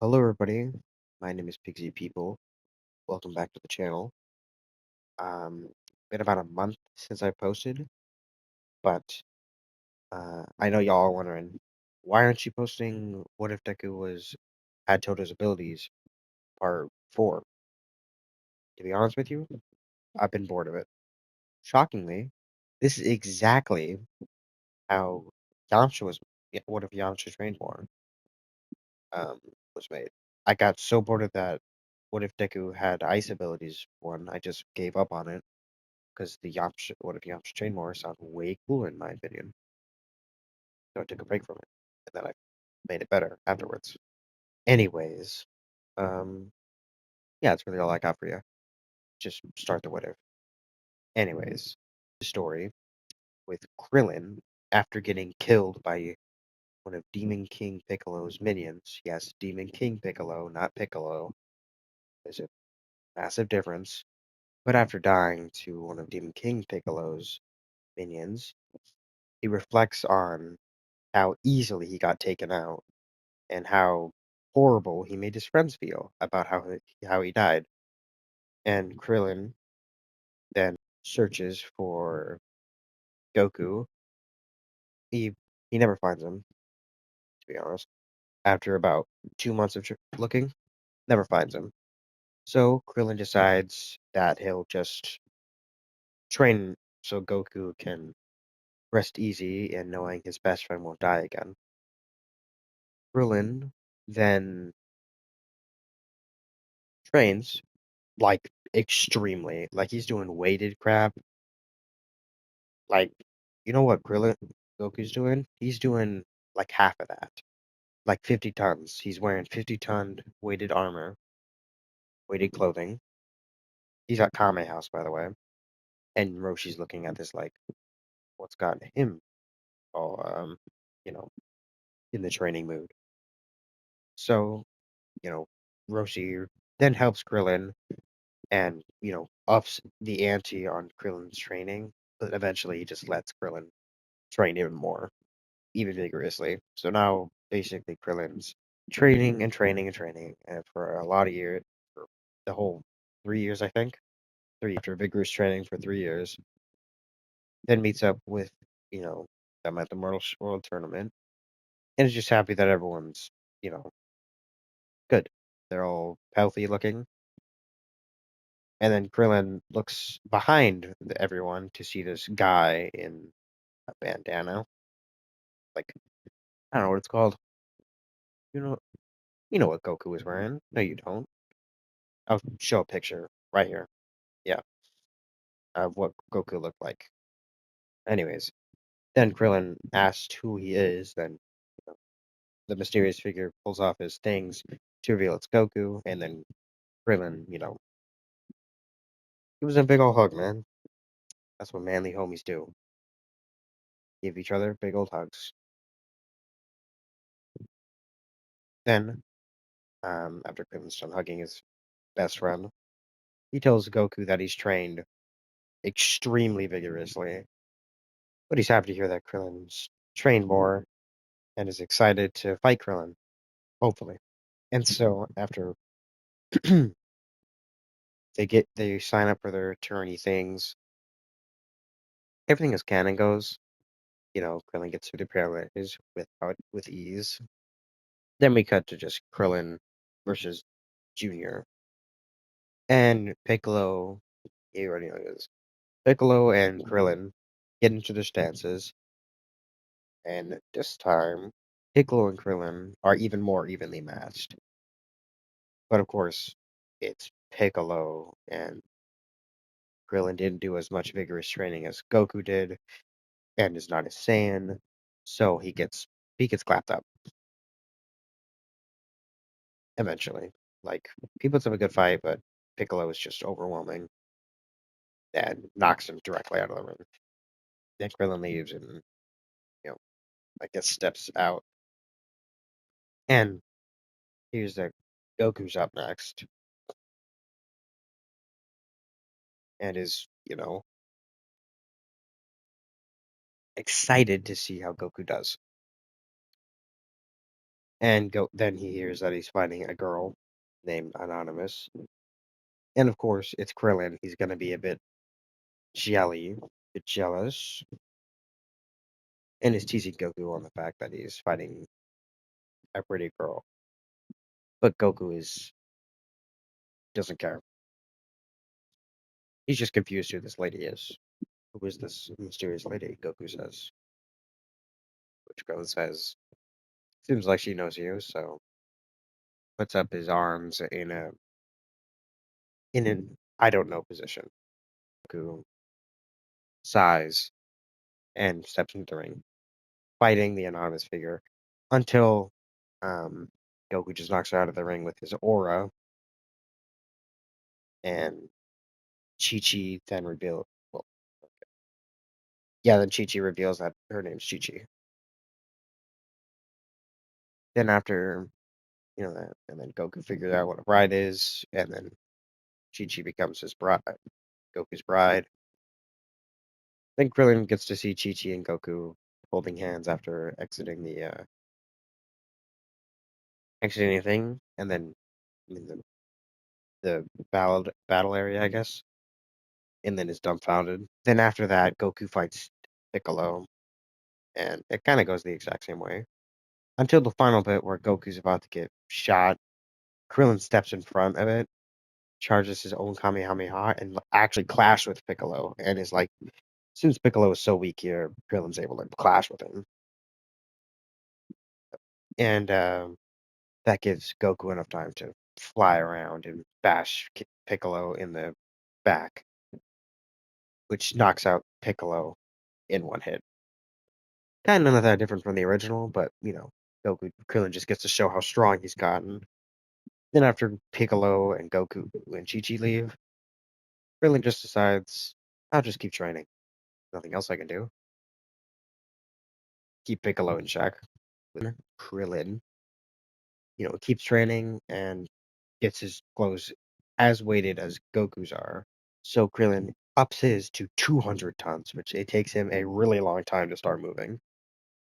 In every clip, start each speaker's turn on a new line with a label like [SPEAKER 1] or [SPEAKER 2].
[SPEAKER 1] Hello, everybody. My name is Pigsy People. Welcome back to the channel. Been about a month since I posted, but I know y'all are wondering why aren't you posting What If Deku was had Toto's abilities part 4? To be honest with you, I've been bored of it. Shockingly, this is exactly how Yamcha was. What if Yamcha trained more? Um, was made. I got so bored of that. What if Deku had ice abilities one? I just gave up on it because the Yamcha, what if Yamcha Chain More sounded way cooler in my opinion. So I took a break from it, and then I made it better afterwards. Anyways, um, yeah, that's really all I got for you. Just start the what if. Anyways, the story with Krillin after getting killed by one of Demon King Piccolo's minions. Yes, Demon King Piccolo, not Piccolo. There's a massive difference. But after dying to one of Demon King Piccolo's minions, he reflects on how easily he got taken out and how horrible he made his friends feel about how he died. And Krillin then searches for Goku. He he never finds him, to be honest. After about 2 months of looking, never finds him. So Krillin decides that he'll just train so Goku can rest easy and knowing his best friend won't die again. Krillin then trains like extremely, like he's doing weighted crap. Like, you know what Goku's doing? He's doing like half of that, like 50 tons. He's wearing 50-ton weighted armor, weighted clothing. He's at Kame House, by the way. And Roshi's looking at this like, what's gotten him all, you know, in the training mood. So, you know, Roshi then helps Krillin and, ups the ante on Krillin's training. But eventually he just lets Krillin train even more, even vigorously. So now basically Krillin's training and training and training for a lot of years, for the whole 3 years, I think. Three after vigorous training for 3 years, then meets up with them at the Mortal World Tournament, and is just happy that everyone's you know good. They're all healthy looking, and then Krillin looks behind everyone to see this guy in a bandana, like I don't know what it's called. You know, you know what Goku was wearing. No, you don't. I'll show a picture right here. Yeah, of what Goku looked like. Anyways, then Krillin asks who he is. Then you know, the mysterious figure pulls off his things to reveal it's Goku. And then Krillin, gives him a big old hug, man. That's what manly homies do. Give each other big old hugs. Then, after Krillin's done hugging his best friend, he tells Goku that he's trained extremely vigorously. But he's happy to hear that Krillin's trained more and is excited to fight Krillin, hopefully. And so after they sign up for their attorney things, everything as canon goes. Krillin gets through the preliminaries with ease. Then we cut to just Krillin versus Junior and Piccolo. You already know this. Piccolo and Krillin get into their stances, and this time Piccolo and Krillin are even more evenly matched. But of course, it's Piccolo, and Krillin didn't do as much vigorous training as Goku did, and is not a Saiyan, so he gets clapped up eventually. Like he puts up a good fight, but Piccolo is just overwhelming and knocks him directly out of the ring. Then Krillin leaves and you know I guess steps out, and here's that Goku's up next and is excited to see how Goku does. And then he hears that he's fighting a girl named Anonymous. And of course, it's Krillin. He's gonna be a bit jealous, and is teasing Goku on the fact that he's fighting a pretty girl. But Goku is doesn't care. He's just confused who this lady is. Who is this mysterious lady? Goku says, which Krillin says, seems like she knows you, so puts up his arms in an I don't know position. Goku sighs and steps into the ring, fighting the anonymous figure until um, Goku just knocks her out of the ring with his aura, and Chi Chi then reveals. Well, yeah, then Chi Chi reveals that her name's Chi Chi. Then after that, and then Goku figures out what a bride is, and then Chi Chi becomes his bride, Goku's bride. Then Krillin gets to see Chi Chi and Goku holding hands after exiting the thing, and then in the battle area, I guess, and then is dumbfounded. Then after that, Goku fights Piccolo, and it kind of goes the exact same way until the final bit where Goku's about to get shot. Krillin steps in front of it, charges his own Kamehameha, and actually clashes with Piccolo, and is like, since Piccolo is so weak here, Krillin's able to clash with him, and that gives Goku enough time to fly around and bash Piccolo in the back, which knocks out Piccolo in one hit. Kind of not that different from the original, but Goku Krillin just gets to show how strong he's gotten. Then after Piccolo and Goku and Chi-Chi leave, Krillin just decides, I'll just keep training. Nothing else I can do. Keep Piccolo in check. Krillin, keeps training and gets his clothes as weighted as Goku's are. So Krillin ups his to 200 tons, which it takes him a really long time to start moving.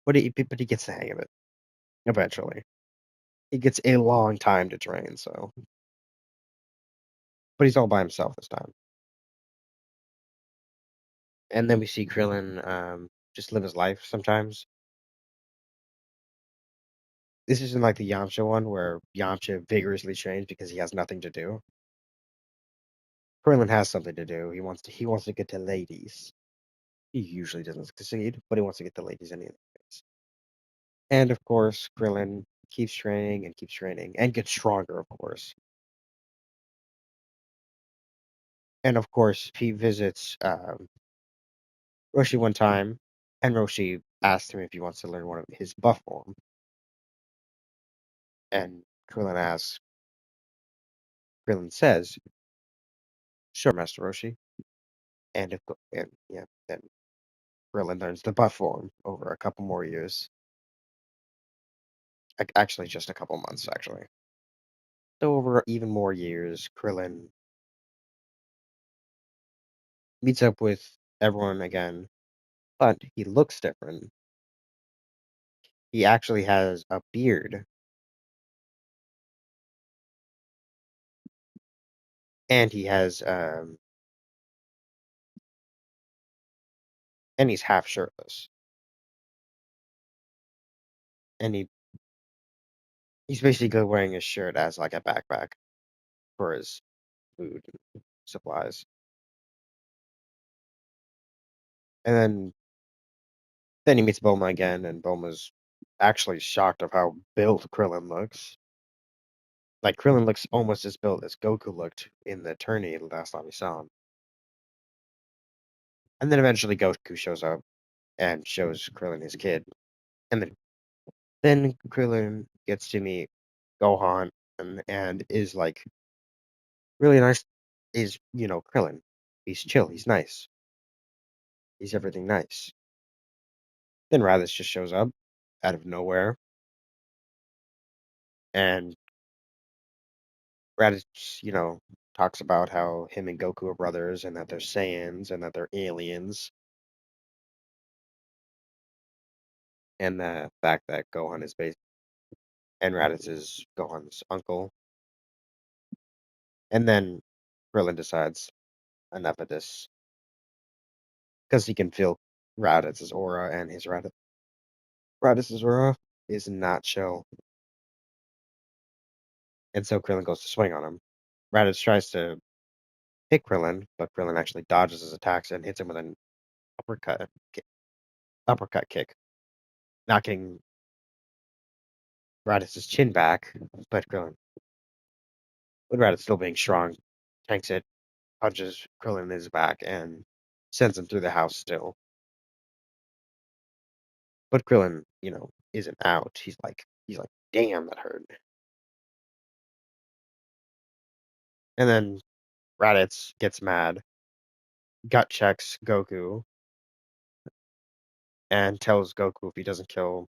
[SPEAKER 1] But he gets the hang of it eventually. It gets a long time to train, so. But he's all by himself this time. And then we see Krillin just live his life sometimes. This isn't like the Yamcha one where Yamcha vigorously trains because he has nothing to do. Krillin has something to do. He wants to get to ladies. He usually doesn't succeed, but he wants to get the ladies anyways. And of course, Krillin keeps training and gets stronger, of course. And of course, he visits Roshi one time, and Roshi asks him if he wants to learn one of his buff form. And Krillin says, "Sure, Master Roshi." And yeah, then Krillin learns the buff form over a couple more years. Actually, just a couple months, actually. So over even more years, Krillin meets up with everyone again, but he looks different. He actually has a beard, and he's half shirtless, and he's basically wearing his shirt as like a backpack for his food and supplies. And then he meets Bulma again, and Bulma's actually shocked of how built Krillin looks. Like Krillin looks almost as built as Goku looked in the tourney the last time we saw him. And then eventually Goku shows up and shows Krillin his kid. And then Krillin gets to meet Gohan and is like really nice. Is Krillin. He's chill. He's nice. He's everything nice. Then Raditz just shows up out of nowhere, and Raditz, talks about how him and Goku are brothers, and that they're Saiyans, and that they're aliens, and the fact that Gohan is based. and Raditz is Gohan's uncle. And then Krillin decides enough of this because he can feel Raditz's aura, and his Raditz's aura is not chill. And so Krillin goes to swing on him. Raditz tries to hit Krillin, but Krillin actually dodges his attacks and hits him with an uppercut kick, knocking Raditz's chin back. But with Raditz still being strong, tanks it, punches Krillin in his back, and sends him through the house still. But Krillin, isn't out. He's like, damn, that hurt. And then Raditz gets mad, gut checks Goku, and tells Goku if he doesn't kill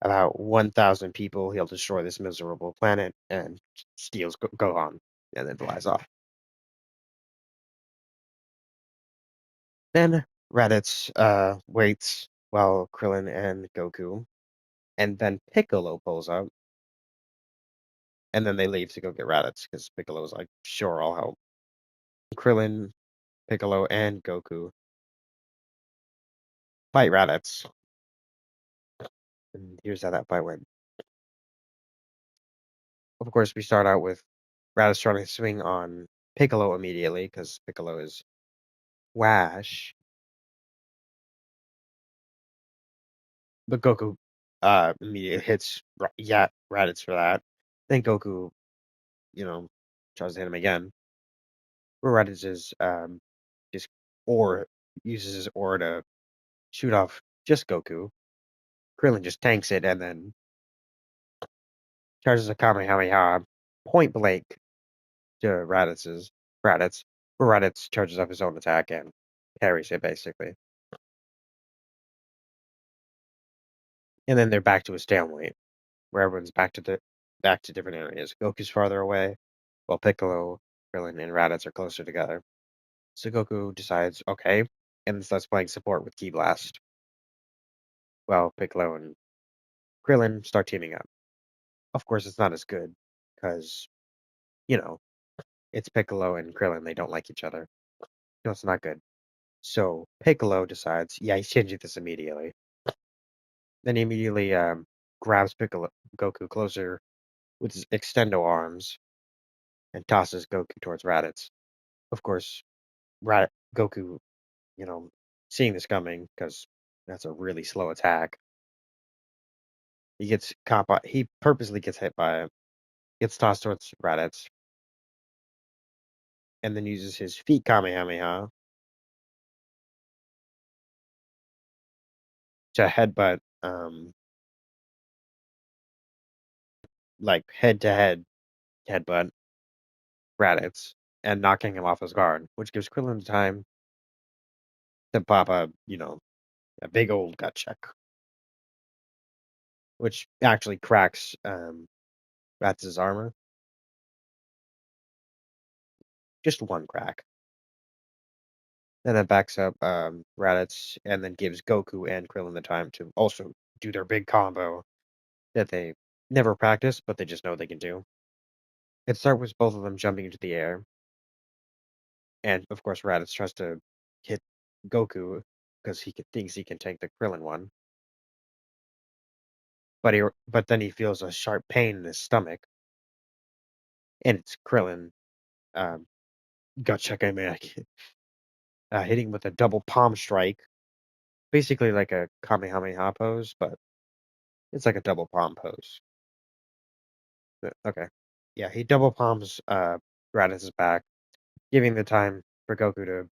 [SPEAKER 1] about 1,000 people, he'll destroy this miserable planet, and steals Gohan, and then flies off. Then Raditz waits while Krillin and Goku, and then Piccolo pulls up, and then they leave to go get Raditz, because Piccolo's like, sure, I'll help. Krillin, Piccolo, and Goku fight Raditz, and here's how that fight went. Of course, we start out with Raditz trying to swing on Piccolo immediately, because Piccolo is Wash. But Goku immediately hits Raditz for that. Then Goku, you know, tries to hit him again. Where Raditz is just or uses his aura to shoot off just Goku. Krillin just tanks it and then charges a Kamehameha point blank to Raditz, where Raditz charges up his own attack and parries it basically. And then they're back to a stalemate, where everyone's back to different areas. Goku's farther away, while Piccolo, Krillin, and Raditz are closer together. So Goku decides, okay, and starts playing support with Ki Blast, while Piccolo and Krillin start teaming up. Of course, it's not as good, because, you know, it's Piccolo and Krillin, they don't like each other. No, it's not good. So Piccolo decides, yeah, he's changing this immediately. Then he immediately grabs Goku closer with his extendo arms and tosses Goku towards Raditz. Of course, Goku, seeing this coming, because that's a really slow attack, he gets caught by. He purposely gets hit by it, gets tossed towards Raditz, and then uses his feet Kamehameha to headbutt, like head to head headbutt Raditz, and knocking him off his guard, which gives Krillin time to pop a big old gut check, which actually cracks Raditz's armor. Just one crack. Then it backs up Raditz and then gives Goku and Krillin the time to also do their big combo that they never practice, but they just know they can do. It starts with both of them jumping into the air, and of course Raditz tries to hit Goku because thinks he can tank the Krillin one, but then he feels a sharp pain in his stomach, and it's Krillin um, gut checking me, hitting with a double palm strike, basically like a Kamehameha pose, but it's like a double palm pose. Okay. Yeah, he double palms Raditz's back, giving the time for Goku to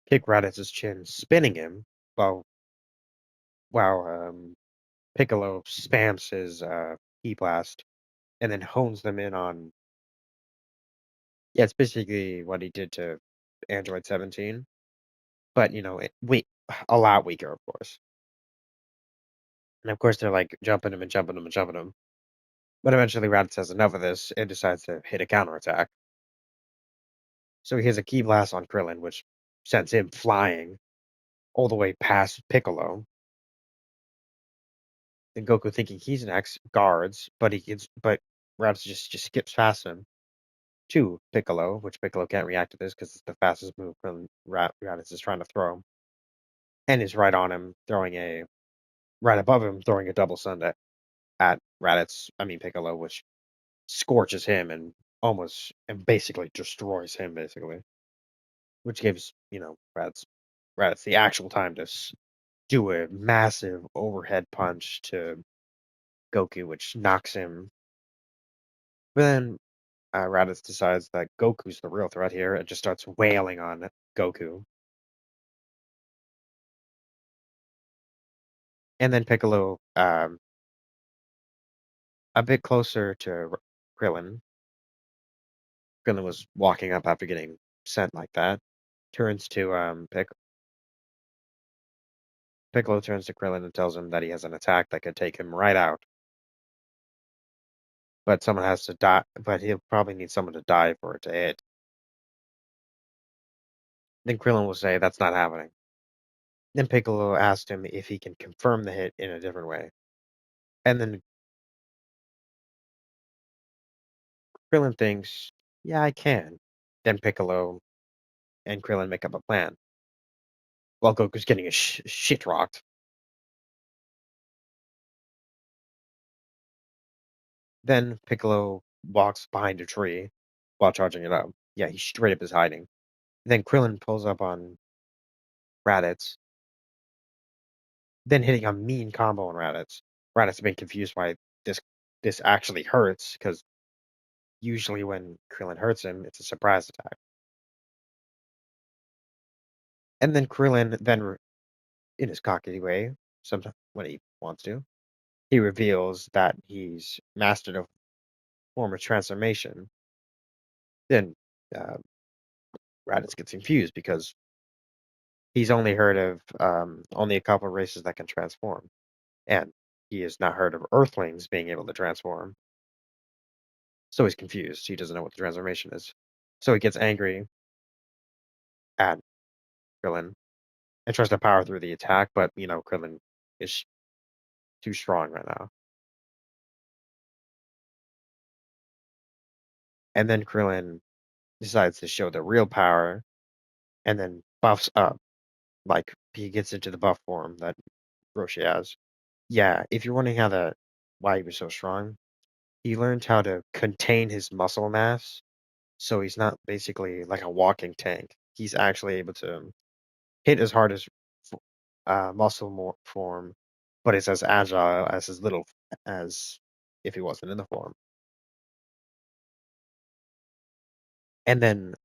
[SPEAKER 1] kick Raditz's chin, spinning him while Piccolo spams his Ki Blast and then hones them in on. Yeah, it's basically what he did to Android 17, but a lot weaker, of course. And of course, they're like jumping him and jumping him and jumping him. But eventually, Raditz has enough of this and decides to hit a counterattack. So he has a Ki Blast on Krillin, which sends him flying all the way past Piccolo. And Goku thinking he's next, guards, but Raditz just skips past him to Piccolo, which Piccolo can't react to this because it's the fastest move from Raditz is trying to throw him, and is right on him, right above him, throwing a double sun at Raditz. I mean Piccolo, which scorches him and basically destroys him, basically, which gives Raditz the actual time to do a massive overhead punch to Goku, which knocks him. But then Raditz decides that Goku's the real threat here and just starts wailing on Goku. And then Piccolo, a bit closer to Krillin. Krillin was walking up after getting sent like that. Turns to Piccolo turns to Krillin and tells him that he has an attack that could take him right out. But someone has to die. But he'll probably need someone to die for it to hit. Then Krillin will say that's not happening. Then Piccolo asked him if he can confirm the hit in a different way. And then Krillin thinks, yeah, I can. Then Piccolo and Krillin make up a plan. While Goku's getting his shit rocked. Then Piccolo walks behind a tree while charging it up. Yeah, he straight up is hiding. Then Krillin pulls up on Raditz, then hitting a mean combo on Raditz. Raditz has been confused why this this actually hurts, because usually when Krillin hurts him, it's a surprise attack. And then Krillin, in his cocky way, sometimes when he wants to, he reveals that he's mastered a form of transformation. Then uh, Raditz gets confused because he's only heard of only a couple of races that can transform, and he has not heard of Earthlings being able to transform. So he's confused. He doesn't know what the transformation is. So he gets angry at Krillin and tries to power through the attack, but Krillin is too strong right now. And then Krillin decides to show the real power and then buffs up. Like he gets into the buff form that Roshi has. Yeah, if you're wondering why he was so strong, he learned how to contain his muscle mass, so he's not basically like a walking tank. He's actually able to hit as hard as form, but it's as agile as his little as if he wasn't in the form. And then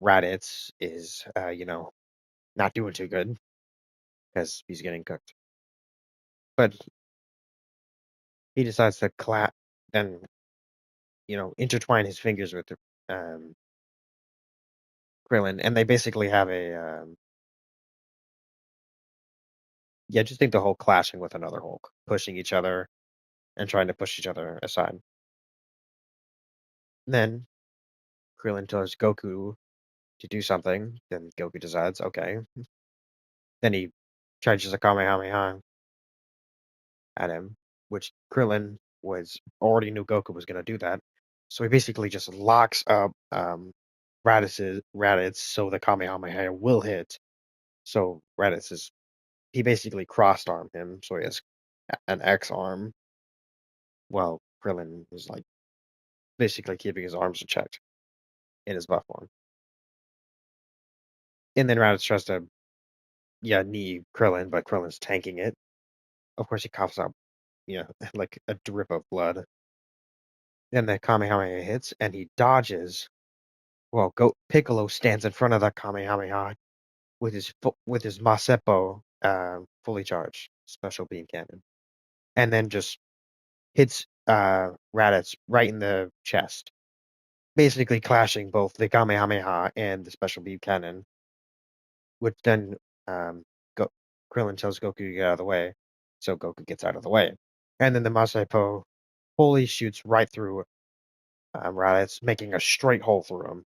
[SPEAKER 1] Raditz is, not doing too good because he's getting cooked. But he decides to then intertwine his fingers with um, Krillin, and they basically have just think the Hulk clashing with another Hulk, pushing each other and trying to push each other aside. Then Krillin tells Goku to do something. Then Goku decides, okay. Then he charges a Kamehameha at him, which Krillin was already knew Goku was going to do that. So he basically just locks up Raditz so the Kamehameha will hit. So he basically crossed armed him, so he has an X arm, while Krillin is like basically keeping his arms checked in his buff form. And then Raditz tries to knee Krillin, but Krillin's tanking it. Of course, he coughs up, like a drip of blood. Then the Kamehameha hits, and he dodges. Well, Piccolo stands in front of the Kamehameha with his Masepo fully charged special beam cannon, and then just hits Raditz right in the chest, basically clashing both the Kamehameha and the special beam cannon, which then Go- Krillin tells Goku to get out of the way, so Goku gets out of the way, and then the Masepo fully shoots right through Raditz, making a straight hole through him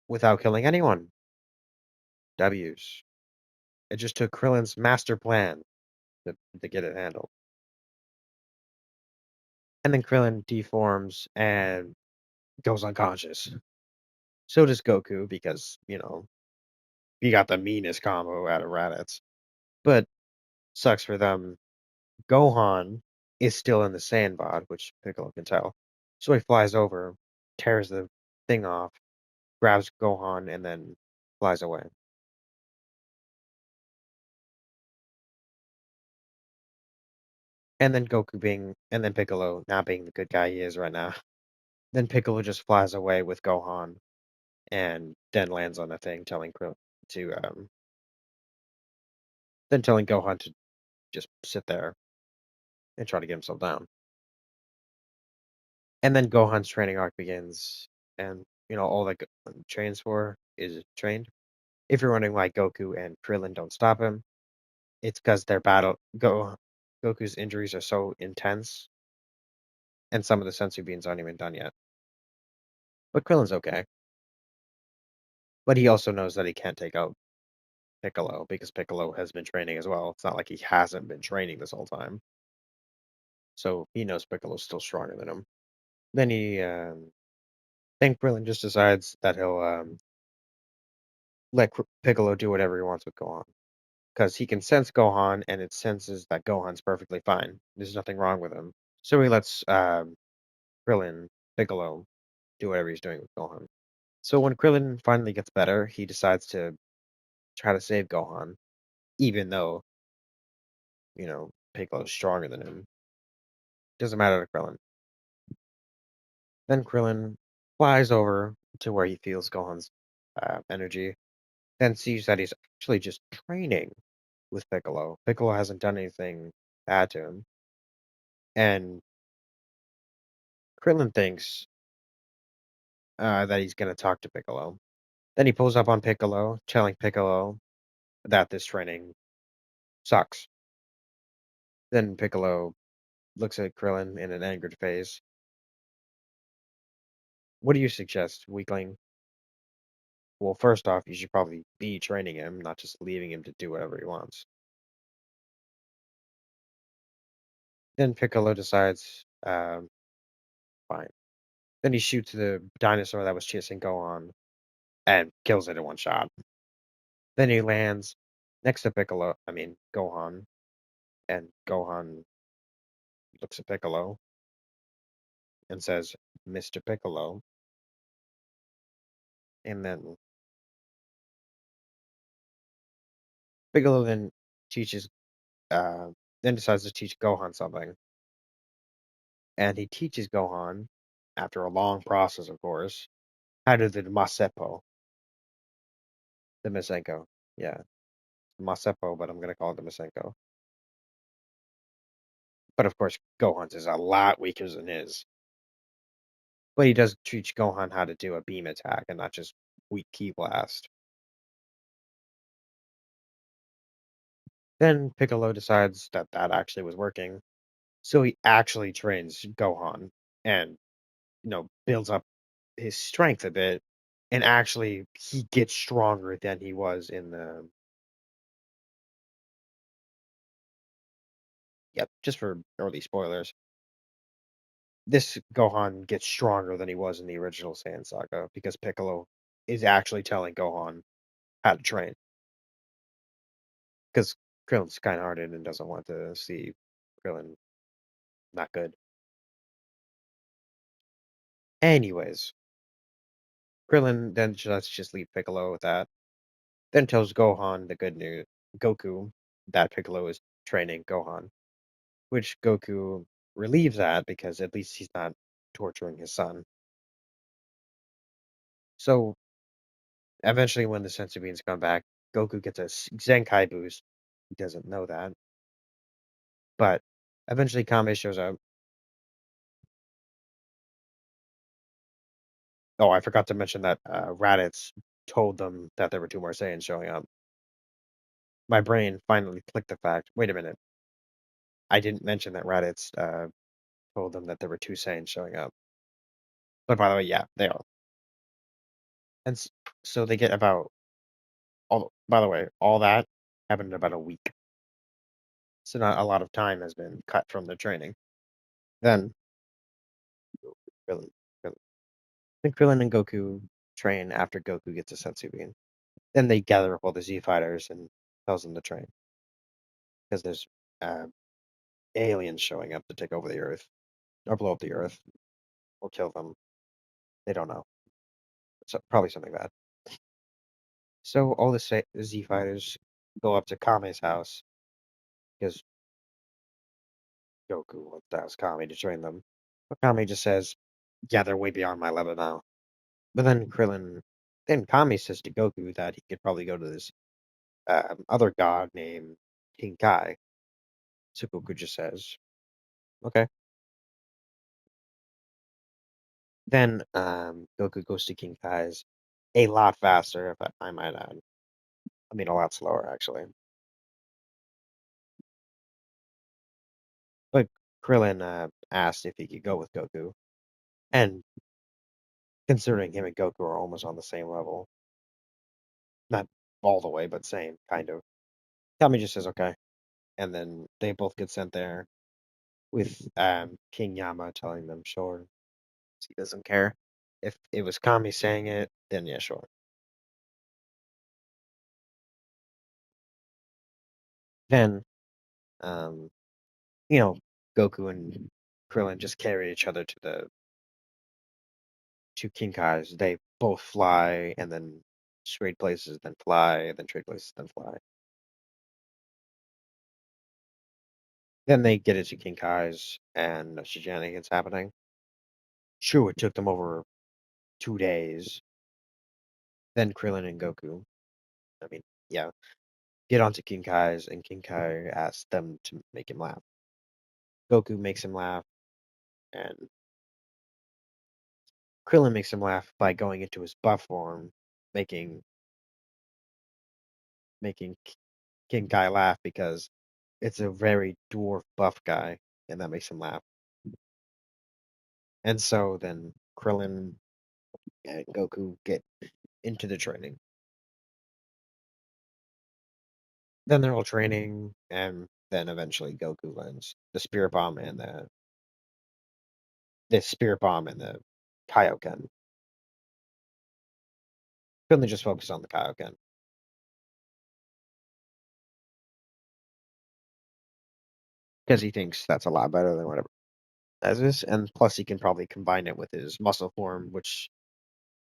[SPEAKER 1] without killing anyone. W's. It just took Krillin's master plan to get it handled. And then Krillin deforms and goes unconscious. So does Goku because, he got the meanest combo out of Raditz. But sucks for them. Gohan is still in the sandbod, which Piccolo can tell. So he flies over, tears the thing off, grabs Gohan, and then flies away. And then Piccolo, not being the good guy he is right now, then Piccolo just flies away with Gohan and then lands on the thing, to, then telling Gohan to just sit there and try to get himself down. And then Gohan's training arc begins, and, all that trains for is trained. If you're wondering why Goku and Krillin don't stop him, it's because Goku's injuries are so intense, and some of the sensu beans aren't even done yet. But Krillin's okay. But he also knows that he can't take out Piccolo because Piccolo has been training as well. It's not like he hasn't been training this whole time. So he knows Piccolo's still stronger than him. Then then Krillin just decides that he'll let Piccolo do whatever he wants with Gohan because he can sense Gohan and it senses that Gohan's perfectly fine. There's nothing wrong with him. So he lets Krillin, Piccolo, do whatever he's doing with Gohan. So when Krillin finally gets better, he decides to try to save Gohan, even though, Piccolo's stronger than him. Doesn't matter to Krillin. Then Krillin flies over to where he feels Gohan's energy, then sees that he's actually just training with Piccolo. Piccolo hasn't done anything bad to him. And Krillin thinks that he's going to talk to Piccolo. Then he pulls up on Piccolo, telling Piccolo that this training sucks. Then Piccolo looks at Krillin in an angered face. What do you suggest, weakling? Well, first off, you should probably be training him, not just leaving him to do whatever he wants. Then Piccolo decides, fine. Then he shoots the dinosaur that was chasing Gohan and kills it in one shot. Then he lands next to Gohan, and Gohan looks at Piccolo and says, Mr. Piccolo. And then Piccolo teaches, uh, then decides to teach Gohan something. And he teaches Gohan, after a long process, of course, how to do the Masepo, the Masenko. Yeah, Masepo, but I'm going to call it the Masenko. But of course, Gohan's is a lot weaker than his. But he does teach Gohan how to do a beam attack and not just weak Ki Blast. Then Piccolo decides that that actually was working. So he actually trains Gohan and, builds up his strength a bit. And actually, he gets stronger than he was in the. Yep, just for early spoilers. This Gohan gets stronger than he was in the original Saiyan Saga because Piccolo is actually telling Gohan how to train. Because Krillin's kind-hearted and doesn't want to see Krillin not good. Anyways, Krillin then let's just leave Piccolo with that. Then tells Goku, that Piccolo is training Gohan, which Goku relieves at because at least he's not torturing his son. So eventually, when the sensu beans come back, Goku gets a Zenkai boost. He doesn't know that, but eventually Kame shows up. Oh, I forgot to mention that Raditz told them that there were two more Saiyans showing up. My brain finally clicked the fact. Wait a minute. I didn't mention that Raditz told them that there were two Saiyans showing up. But by the way, yeah, they are. And so they get about all. By the way, all that happened in about a week. So not a lot of time has been cut from the training. Then Krillin, Krillin, then Krillin and Goku train after Goku gets a Senzu bean. Then they gather up all the Z fighters and tells them to train because there's uh, aliens showing up to take over the Earth or blow up the Earth or kill them. They don't know. So probably something bad. So all the Z fighters go up to Kame's house because Goku wants to ask Kame to train them. But Kame just says, "Yeah, they're way beyond my level now." But then Kame says to Goku that he could probably go to this other god named King Kai. So Goku just says, "Okay." Then Goku goes to King Kai's a lot faster, if I might add. I mean, a lot slower actually. But Krillin asked if he could go with Goku, and considering him and Goku are almost on the same level, not all the way, but same kind of. Kami just says okay, and then they both get sent there with King Yama telling them sure. He doesn't care if it was Kami saying it, then yeah, sure. Then um, you know, Goku and Krillin just carry each other to the to King Kai's. They both fly and then trade places, then fly, then trade places, then fly. Then they get it to King Kai's and shenanigans happening. True, it took them over 2 days. Then Krillin and Goku, I mean, yeah, get onto King Kai's, and King Kai asks them to make him laugh. Goku makes him laugh, and Krillin makes him laugh by going into his buff form, making making King Kai laugh because it's a very dwarf buff guy, and that makes him laugh. And so then Krillin and Goku get into the training. Then they're all training, and then eventually Goku lands the spirit bomb and the Kaioken. Couldn't they just focus on the Kaioken? Because he thinks that's a lot better than whatever as is, and plus he can probably combine it with his muscle form, which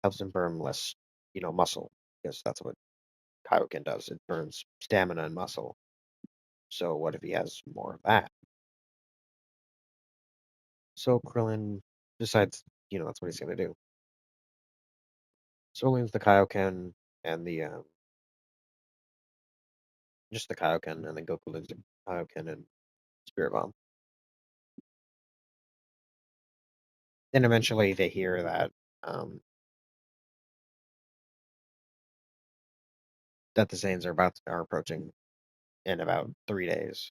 [SPEAKER 1] helps him burn less, muscle, because that's what Kaioken does. It burns stamina and muscle. So what if he has more of that? So Krillin decides, that's what he's gonna do. So he leaves the Kaioken and the just the Kaioken, and then Goku leaves the Kaioken and Spirit Bomb. Then eventually they hear that the Saiyans are approaching in about 3 days.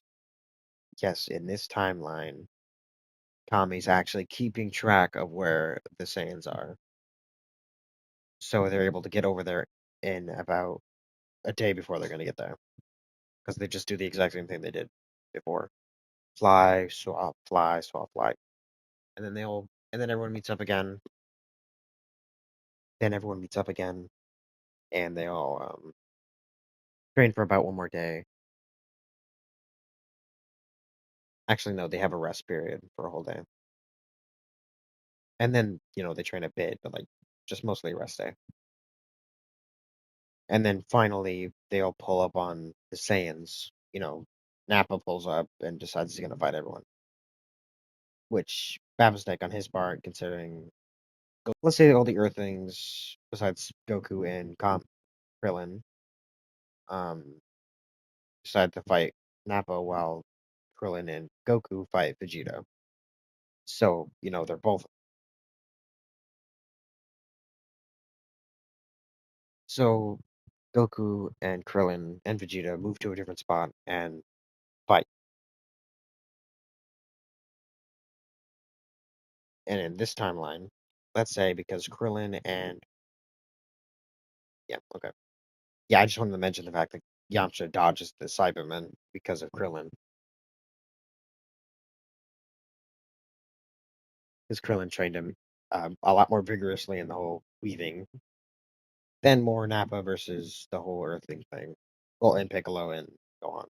[SPEAKER 1] Yes, in this timeline, Kami's actually keeping track of where the Saiyans are, so they're able to get over there in about a day before they're going to get there, because they just do the exact same thing they did before: fly, swap, fly, and then everyone meets up again. Then everyone meets up again, and they all train for about one more day. Actually, no, they have a rest period for a whole day, and then they train a bit, but like just mostly a rest day. And then finally, they all pull up on the Saiyans. Nappa pulls up and decides he's going to fight everyone. Which Babstek on his part, considering, let's say all the Earthlings besides Goku and Krillin, um, decide to fight Nappa while Krillin and Goku fight Vegeta. So they're both. So Goku and Krillin and Vegeta move to a different spot and fight. And in this timeline, let's say because Krillin and yeah, okay. Yeah, I just wanted to mention the fact that Yamcha dodges the Cybermen because of Krillin. Because Krillin trained him a lot more vigorously in the whole weaving than more Nappa versus the whole Earthling thing. Well, and Piccolo and Gohan.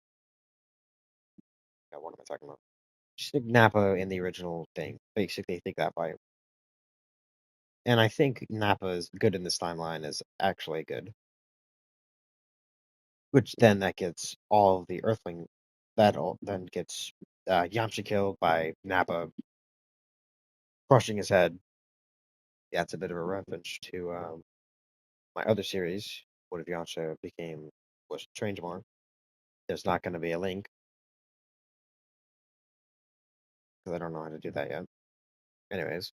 [SPEAKER 1] Yeah, what am I talking about? Just think Nappa in the original thing. Basically, think that fight. And I think Nappa is good in this timeline is actually good. Which then that gets all of the Earthling battle, then gets Yamcha killed by Nappa crushing his head. Yeah, it's a bit of a reference to my other series. What if Yamcha was trained more? There's not going to be a link because I don't know how to do that yet. Anyways,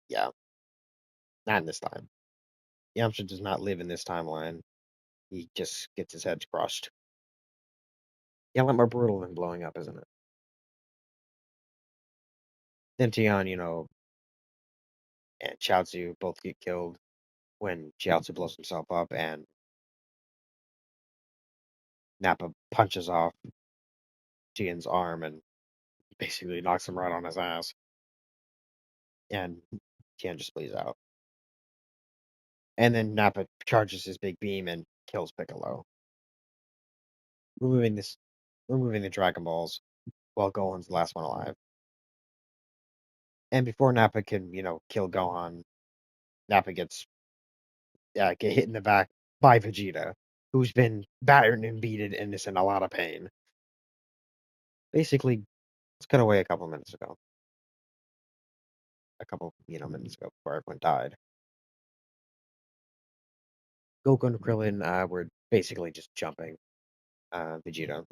[SPEAKER 1] yeah, not in this time. Yamcha does not live in this timeline. He just gets his head crushed. Yeah, a lot more brutal than blowing up, isn't it? Then Tian, and Chaozu both get killed when Chiaotzu blows himself up and Nappa punches off Tian's arm and basically knocks him right on his ass. And Tian just bleeds out. And then Nappa charges his big beam and kills Piccolo, removing this removing the Dragon Balls while Gohan's the last one alive. And before Nappa can, kill Gohan, Nappa get hit in the back by Vegeta, who's been battered and beaten and is in a lot of pain. Basically, let's cut away a couple minutes ago. A couple, minutes ago before everyone died. Goku and Krillin were basically just jumping Vegeta.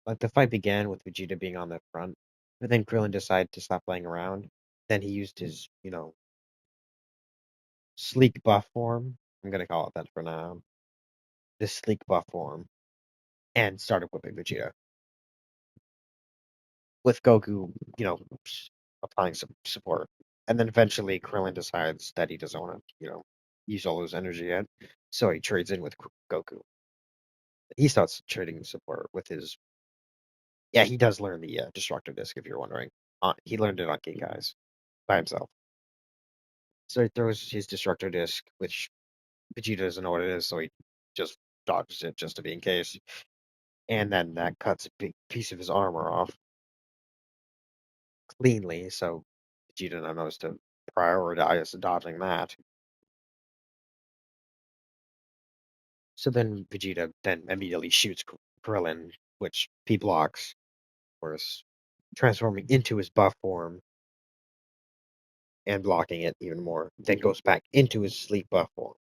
[SPEAKER 1] Like the fight began with Vegeta being on the front, but then Krillin decided to stop playing around. Then he used his, sleek buff form. I'm gonna call it that for now. This sleek buff form, and started whipping Vegeta. With Goku, applying some support. And then eventually Krillin decides that he doesn't want to, use all his energy yet. So he trades in with Goku. He starts trading support with his. Yeah, he does learn the destructive disc, if you're wondering. He learned it on Genkai's by himself. So he throws his destructor disc, which Vegeta doesn't know what it is, so he just dodges it just to be in case. And then that cuts a big piece of his armor off cleanly, so Vegeta now knows to prioritize dodging that. So then Vegeta then immediately shoots Krillin, which he blocks, of course, transforming into his buff form and blocking it even more. Then goes back into his sleep buff form.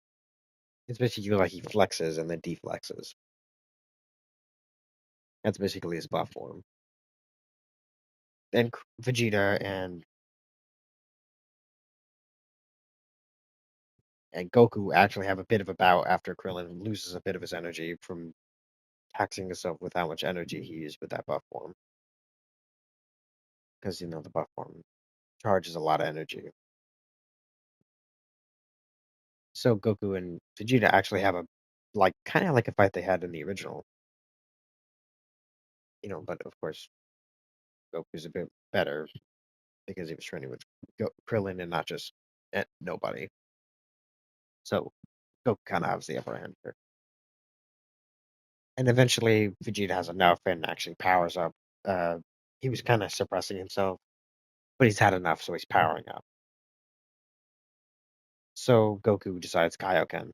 [SPEAKER 1] It's basically like he flexes and then deflexes. That's basically his buff form. Then Vegeta and Goku actually have a bit of a bout after Krillin loses a bit of his energy from taxing himself with how much energy he used with that buff form. Because the buff form charges a lot of energy. So Goku and Vegeta actually have a kind of like a fight they had in the original. But of course Goku's a bit better because he was training with Krillin and not just nobody. So Goku kind of has the upper hand here. And eventually Vegeta has enough and actually powers up. Uh, he was kind of suppressing himself, but he's had enough, so he's powering up. So Goku decides Kaioken.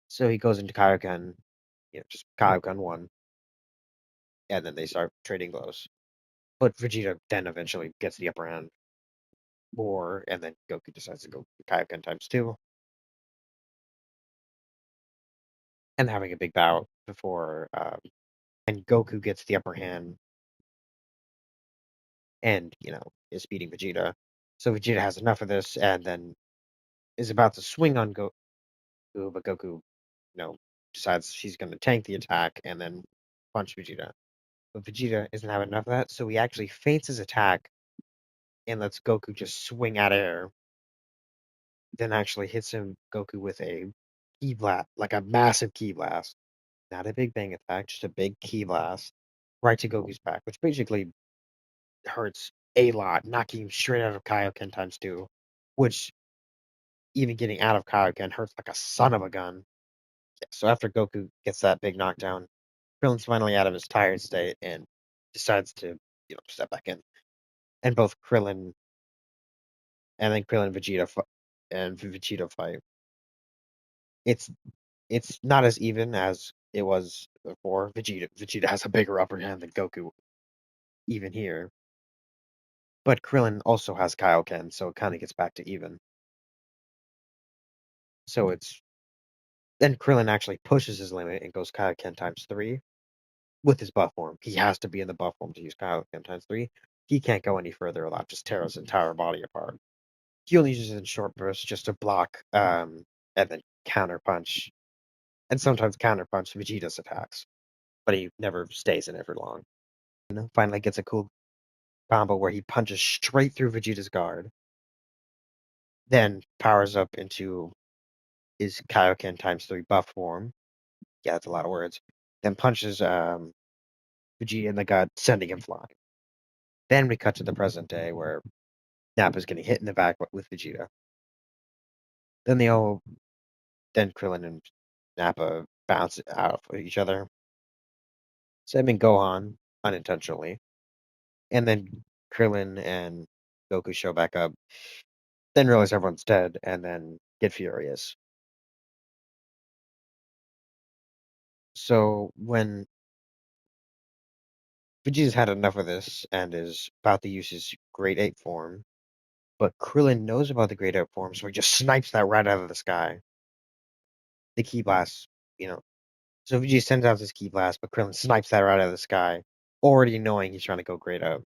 [SPEAKER 1] So he goes into Kaioken, just Kaioken 1, and then they start trading blows. But Vegeta then eventually gets the upper hand more, and then Goku decides to go Kaioken times 2, and having a big bout before, and Goku gets the upper hand, and is beating Vegeta. So Vegeta has enough of this, and then is about to swing on Goku, but Goku, decides she's going to tank the attack and then punch Vegeta. But Vegeta isn't having enough of that, so he actually feints his attack and lets Goku just swing out of air then actually hits Goku with a ki blast, like a massive ki blast. Not a big bang attack, just a big ki blast right to Goku's back, which basically hurts a lot, knocking him straight out of Kaioken times two, which even getting out of Kaioken hurts like a son of a gun. Yeah, so after Goku gets that big knockdown, Krillin's finally out of his tired state and decides to, step back in. And both Krillin and then Krillin and Vegeta fight. It's it's not as even as it was before. Vegeta has a bigger upper hand than Goku even here. But Krillin also has Kaioken, so it kind of gets back to even. So it's then Krillin actually pushes his limit and goes Kaioken times three with his buff form. He has to be in the buff form to use Kaioken times three. He can't go any further or that just tear his entire body apart. He only uses it in short bursts just to block and then counter punch and sometimes counter punch Vegeta's attacks. But he never stays in it for long. Finally gets a cool combo where he punches straight through Vegeta's guard, then powers up into his Kaioken times three buff form. Yeah, that's a lot of words. Then punches Vegeta in the gut, sending him flying. Then we cut to the present day where Nappa's getting hit in the back with Vegeta. Then then Krillin and Nappa bounce out of each other. Sending Gohan unintentionally, and then Krillin and Goku show back up. Then realize everyone's dead, and then get furious. So when Vegeta's had enough of this and is about to use his Great Ape form, but Krillin knows about the Great Ape form, so he just snipes that right out of the sky. The Ki Blast, you know. So Vegeta sends out this Ki Blast, but Krillin snipes that right out of the sky, already knowing he's trying to go Great Ape.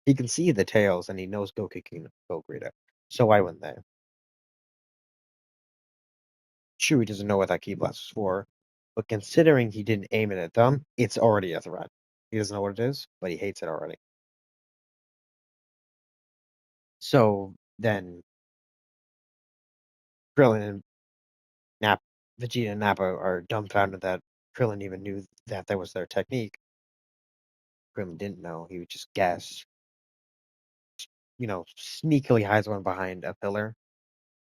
[SPEAKER 1] He can see the tails, and he knows Goku can go Great Ape. So why wouldn't they? True, he doesn't know what that Ki Blast is for, but considering he didn't aim it at them, it's already a threat. He doesn't know what it is, but he hates it already. So then Krillin and Nap, Vegeta and Nappa are dumbfounded that Krillin even knew that that was their technique. Krillin didn't know; he would just guess. Sneakily hides one behind a pillar,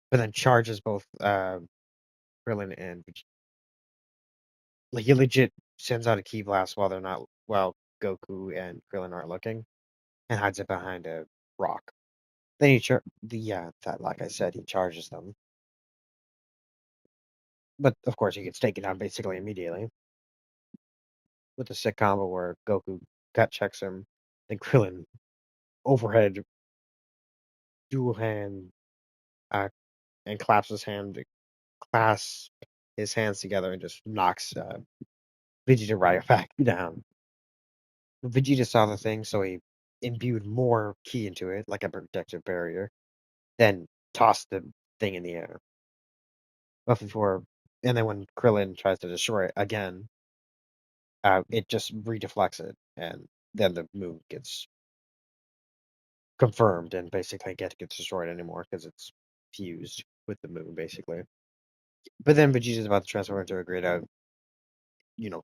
[SPEAKER 1] but then charges both Krillin and Vegeta. Like he legit sends out a Ki Blast while Goku and Krillin aren't looking, and hides it behind a rock. Then that like I said, he charges them. But of course, he gets taken down basically immediately with a sick combo where Goku gut checks him, then Krillin overhead dual hand uh, and clasp his hands together and just knocks Vegeta right back down. Vegeta saw the thing, so he imbued more ki into it, like a protective barrier, then tossed the thing in the air. But and then when Krillin tries to destroy it again, it just redeflects it, and then the move gets confirmed and basically gets destroyed anymore because it's fused with the moon, basically. But then Vegeta's about to transform into a great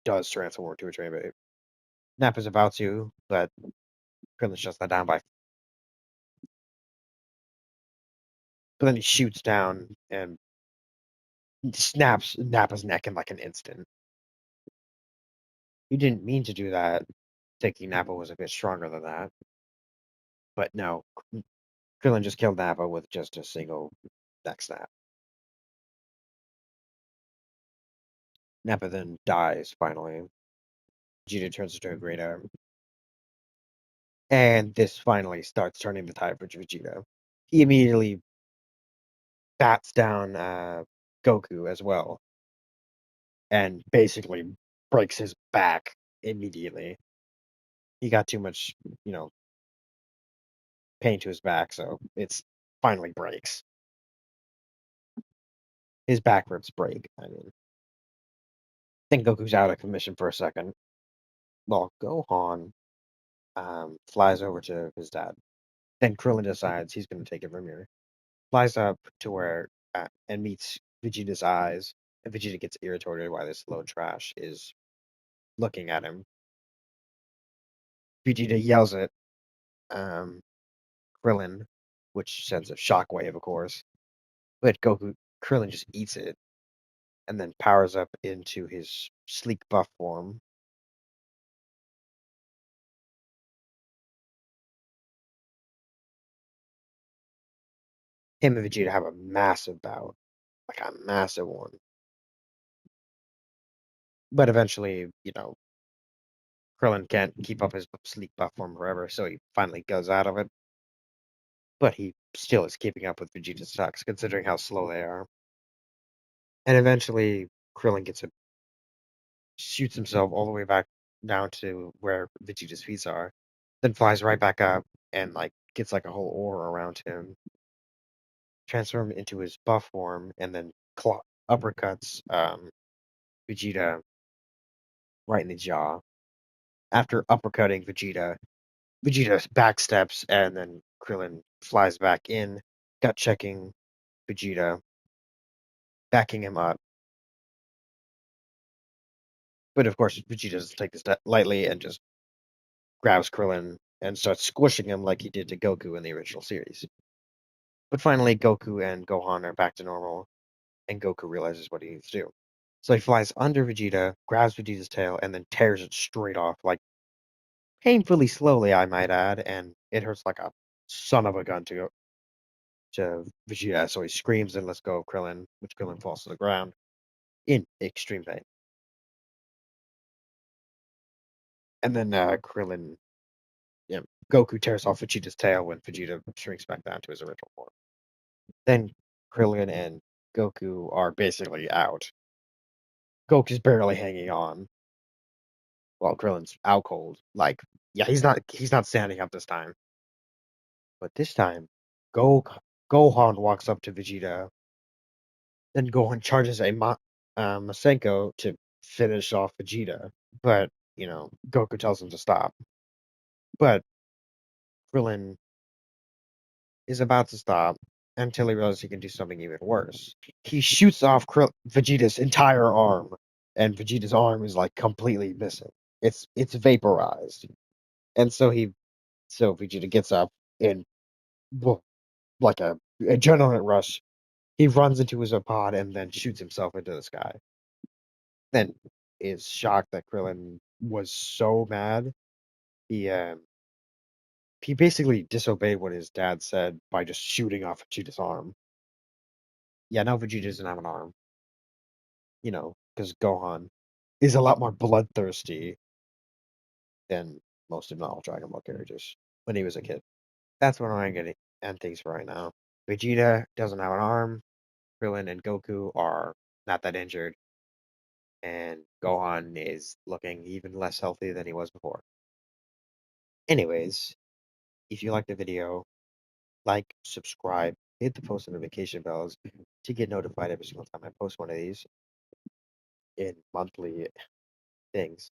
[SPEAKER 1] does transform into a train babe. Nappa's about to, but Krillin shuts that down but then he shoots down and snaps Nappa's neck in like an instant. He didn't mean to do that, thinking Nappa was a bit stronger than that. But no, Krillin just killed Nappa with just a single neck snap. Nappa then dies finally. Vegeta turns into a great arm. And this finally starts turning the tide for Vegeta. He immediately bats down Goku as well and basically breaks his back immediately. He got too much, you know, pain to his back, so it's finally breaks. His back ribs break. I mean, I think Goku's out of commission for a second. Well, Gohan flies over to his dad. Then Krillin decides he's going to take it from here. Flies up to where and meets Vegeta's eyes, and Vegeta gets irritated why this low trash is looking at him. Vegeta yells at um, Krillin, which sends a shockwave, of course. But Krillin just eats it and then powers up into his sleek buff form. Him and Vegeta have a massive bout, like a massive one. But eventually, Krillin can't keep up his sleek buff form forever, so he finally goes out of it. But he still is keeping up with Vegeta's attacks, considering how slow they are. And eventually, Krillin shoots himself all the way back down to where Vegeta's feet are, then flies right back up and like gets like a whole aura around him, transform into his buff form, and then uppercuts Vegeta right in the jaw. After uppercutting Vegeta backsteps, and then Krillin flies back in, gut checking Vegeta, backing him up. But of course, Vegeta doesn't take this lightly and just grabs Krillin and starts squishing him like he did to Goku in the original series. But finally, Goku and Gohan are back to normal, and Goku realizes what he needs to do. So he flies under Vegeta, grabs Vegeta's tail, and then tears it straight off, like painfully slowly, I might add, and it hurts like a son of a gun to Vegeta. So he screams and lets go of Krillin, which Krillin falls to the ground in extreme pain. And then yeah, Goku tears off Vegeta's tail when Vegeta shrinks back down to his original form. Then Krillin and Goku are basically out. Goku's barely hanging on, while Krillin's out cold. Like, yeah, he's not standing up this time. But this time, Go Gohan walks up to Vegeta. Then Gohan charges a Masenko to finish off Vegeta. But Goku tells him to stop. But Krillin is about to stop until he realizes he can do something even worse. He shoots off Vegeta's entire arm, and Vegeta's arm is like completely missing. It's vaporized, and so Vegeta gets up and like a adrenaline rush. He runs into his pod and then shoots himself into the sky. Then is shocked that Krillin was so mad. He he basically disobeyed what his dad said by just shooting off Vegeta's arm. Yeah, now Vegeta doesn't have an arm. Because Gohan is a lot more bloodthirsty than most of the Dragon Ball characters when he was a kid. That's what I'm going to end things for right now. Vegeta doesn't have an arm. Krillin and Goku are not that injured. And Gohan is looking even less healthy than he was before. Anyways, if you liked the video, like, subscribe, hit the post notification bells to get notified every single time I post one of these in monthly things.